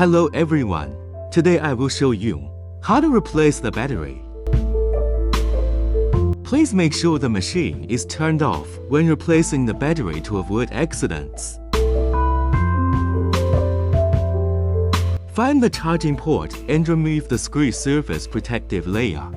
Hello everyone. Today I will show you how to replace the battery. Please make sure the machine is turned off when replacing the battery to avoid accidents. Find the charging port and remove the screw surface protective layer.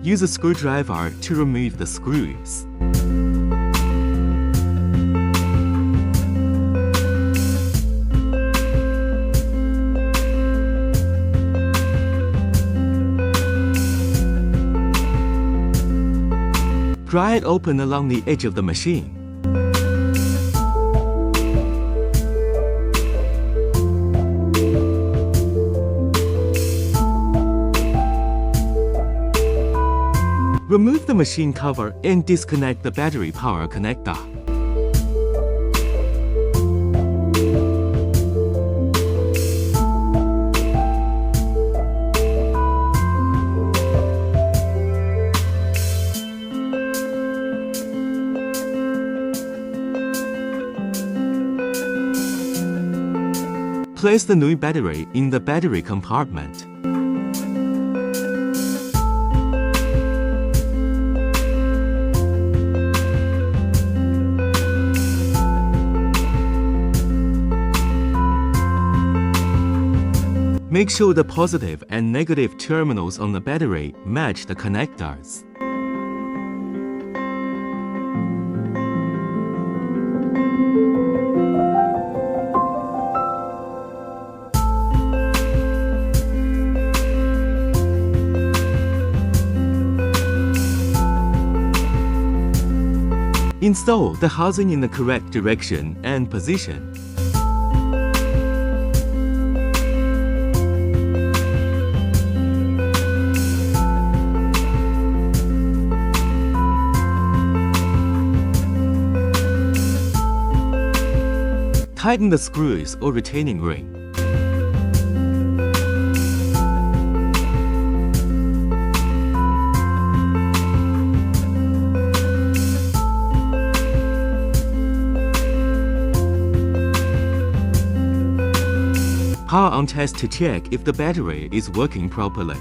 Use a screwdriver to remove the screws. Pry it open along the edge of the machine. Remove the machine cover and disconnect the battery power connector. Place the new battery in the battery compartment. Make sure the positive and negative terminals on the battery match the connectors. Install the housing in the correct direction and position. Tighten the screws or retaining ring. Power on test to check if the battery is working properly.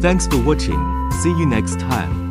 Thanks for watching. See you next time.